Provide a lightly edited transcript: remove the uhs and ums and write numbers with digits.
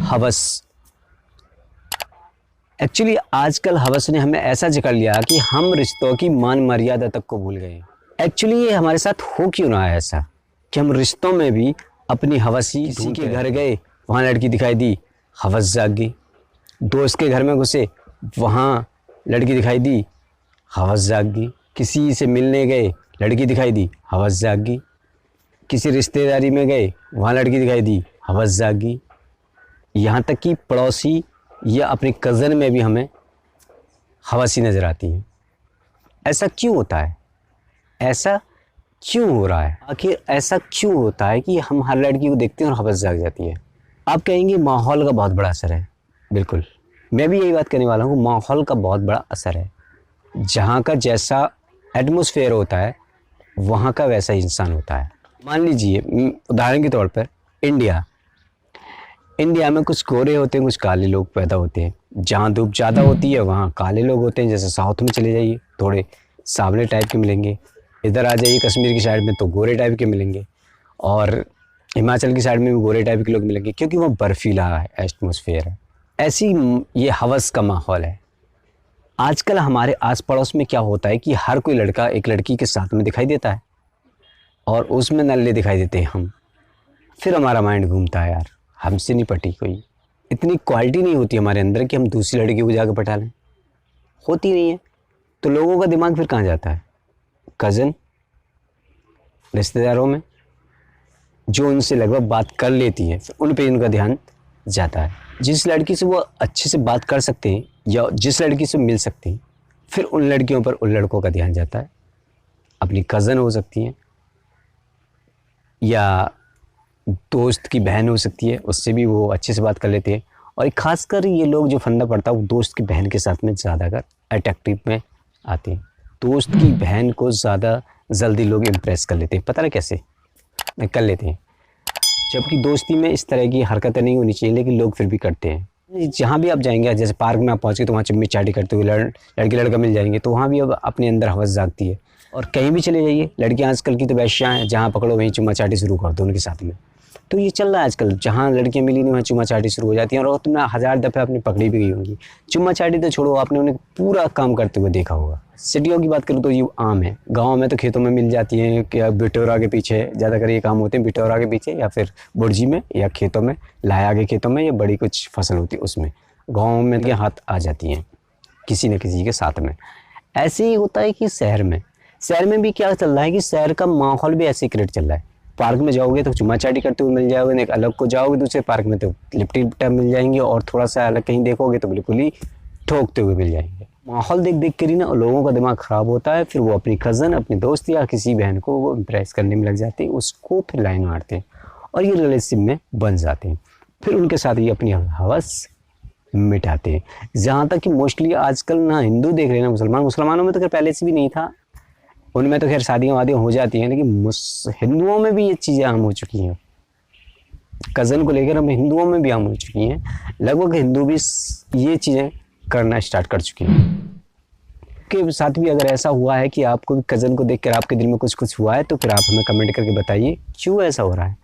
हवस। एक्चुअली आजकल हवस ने हमें ऐसा जकड़ लिया कि हम रिश्तों की मान मर्यादा तक को भूल गए। एक्चुअली ये हमारे साथ हो क्यों रहा है ऐसा कि हम रिश्तों में भी अपनी हवस ही किसी के घर गए, वहाँ लड़की दिखाई दी, हवस जाग गई। दोस्त के घर में घुसे, वहाँ लड़की दिखाई दी, हवस जाग गई। किसी से मिलने गए, लड़की दिखाई दी, हवस जाग गई। किसी रिश्तेदारी में गए, वहाँ लड़की दिखाई दी, हवस जाग गई। यहाँ तक कि पड़ोसी या अपने कज़न में भी हमें हवस ही नज़र आती है। ऐसा क्यों होता है? ऐसा क्यों हो रहा है? आखिर ऐसा क्यों होता है कि हम हर लड़की को देखते हैं और हवस जाग जाती है? आप कहेंगे माहौल का बहुत बड़ा असर है। बिल्कुल, मैं भी यही बात करने वाला हूँ। माहौल का बहुत बड़ा असर है। जहाँ का जैसा एटमॉस्फेयर होता है, वहाँ का वैसा इंसान होता है। मान लीजिए उदाहरण के तौर पर इंडिया में कुछ गोरे होते हैं, कुछ काले लोग पैदा होते हैं। जहाँ धूप ज़्यादा होती है वहाँ काले लोग होते हैं। जैसे साउथ में चले जाइए, थोड़े सांवले टाइप के मिलेंगे। इधर आ जाइए कश्मीर की साइड में तो गोरे टाइप के मिलेंगे, और हिमाचल की साइड में भी गोरे टाइप के लोग मिलेंगे, क्योंकि वो बर्फीला है, एटमॉस्फेयर है। ऐसी ये हवस का माहौल है। आजकल हमारे आस पड़ोस में क्या होता है कि हर कोई लड़का एक लड़की के साथ में दिखाई देता है और उसमें नल्ले दिखाई देते हैं हम। फिर हमारा माइंड घूमता है, यार हमसे नहीं पटी कोई। इतनी क्वालिटी नहीं होती हमारे अंदर कि हम दूसरी लड़की को जाकर पटा लें। होती नहीं है, तो लोगों का दिमाग फिर कहाँ जाता है? कज़न, रिश्तेदारों में, जो उनसे लगभग बात कर लेती है, उन पे उनका ध्यान जाता है। जिस लड़की से वो अच्छे से बात कर सकते हैं या जिस लड़की से मिल सकते हैं, फिर उन लड़कियों पर उन लड़कों का ध्यान जाता है। अपनी कज़न हो सकती हैं या दोस्त की बहन हो सकती है, उससे भी वो अच्छे से बात कर लेते हैं। और ख़ासकर ये लोग जो फंदा पड़ता है वो दोस्त की बहन के साथ में ज़्यादातर अट्रैक्टिव में आते हैं। दोस्त की बहन को ज़्यादा जल्दी लोग इम्प्रेस कर लेते हैं। पता नहीं कैसे कर लेते हैं, जबकि दोस्ती में इस तरह की हरकतें नहीं होनी चाहिए, लेकिन लोग फिर भी करते हैं। जहाँ भी आप जाएंगे, जैसे पार्क में आप पहुँच गए तो वहाँ चुम्मी चाटी करते हुए लड़की लड़का मिल जाएंगे, तो वहाँ भी अब अपने अंदर हवस जागती है। और कहीं भी चले जाइए, लड़कियाँ आजकल की तो वैश्याँ हैं, जहाँ पकड़ो वहीं चुम्मा चाटी शुरू कर दो उनके साथ में। तो ये चल रहा है आजकल, जहाँ लड़कियाँ मिली नहीं वहाँ चुम्मा चाटी शुरू हो जाती हैं। और तुमने 1000 दफ़े आपने पकड़ी भी गई होंगी। चुम्मा चाटी तो छोड़ो, आपने उन्हें पूरा काम करते हुए देखा होगा। सिटियों की बात करूँ तो ये आम है। गाँव में तो खेतों में मिल जाती हैं, क्या बिटोरा के पीछे ज़्यादातर ये काम होते हैं, बिटोरा के पीछे या फिर बुर्जी में या खेतों में, लाया के खेतों में, या बड़ी कुछ फसल होती है उसमें। गाँव में के हाथ आ जाती हैं किसी न किसी के साथ में। ऐसे ही होता है कि शहर में भी क्या चल रहा है कि शहर का माहौल भी ऐसे क्रिएट चल रहा है। पार्क में जाओगे तो चुम्मा चाटी करते हुए मिल जाओगे, एक अलग को जाओगे दूसरे पार्क में तो लिपटी लिपटा मिल जाएंगे, और थोड़ा सा अलग कहीं देखोगे तो बिल्कुल ही ठोकते हुए मिल जाएंगे। माहौल देख देख कर ही ना लोगों का दिमाग ख़राब होता है। फिर वो अपनी कज़न, अपने दोस्त या किसी बहन को वो इम्प्रेस करने में लग जाते हैं, उसको फिर लाइन मारते हैं और ये रिलेशनशिप में बन जाते हैं। फिर उनके साथ ही अपनी हवस मिटाते हैं। जहाँ तक कि मोस्टली आजकल ना हिंदू देख रहे हैं ना मुसलमान। मुसलमानों में तो खैर पहले से भी नहीं था, उनमें तो खैर शादियाँ वादियाँ हो जाती हैं, लेकिन हिंदुओं में भी ये चीज़ें आम हो चुकी हैं। कज़न को लेकर हम हिंदुओं में भी आम हो चुकी हैं। लगभग हिंदू भी ये चीज़ें करना स्टार्ट कर चुके हैं। के साथ भी अगर ऐसा हुआ है कि आपको भी कज़न को देखकर आपके दिल में कुछ हुआ है, तो फिर आप हमें कमेंट करके बताइए क्यों ऐसा हो रहा है।